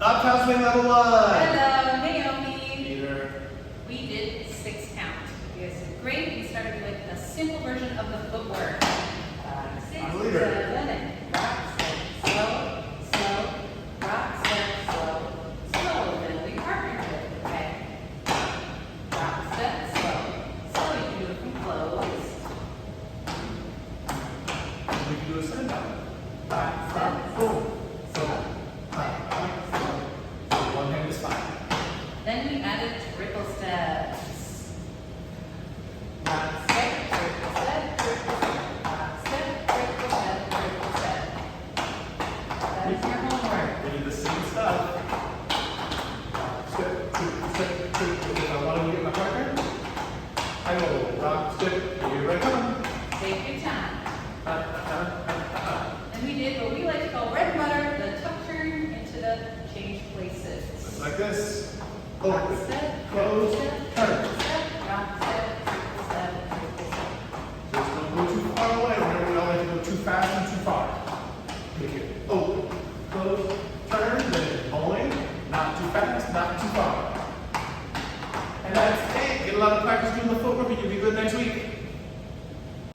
Uptown Swing level 1. Hello, Naomi. Peter. We did 6 count. You guys did great. We started with a simple version of the footwork. 5, 6, I'm a leader. 7, and rock, step, slow, slow, rock, step, slow, slow. Then we partnered it. Okay. Rock, step, slow. So you can do it from closed. We can do a stand up. Rock, step, slow. One hand is fine. Then we added triple steps. Rock, step, triple step, triple step. Rock, step, triple step, triple step. That is your homework. We did the same stuff. Step, step, step. If I want to get my partner, I go rock, step, here I come. Take your time. And we did what we like to call bread and butter, the tuck turn into the change places. Just like this. Rock, Open, step, close, step, turn. step, rock, step, triple step, triple step. Just don't go too far away. Remember, we don't like to go too fast and too far. Make it open, close, turn, then pulling. Not too fast, not too far. And that's it. Get a lot of practice doing the footwork and you'll be good next week.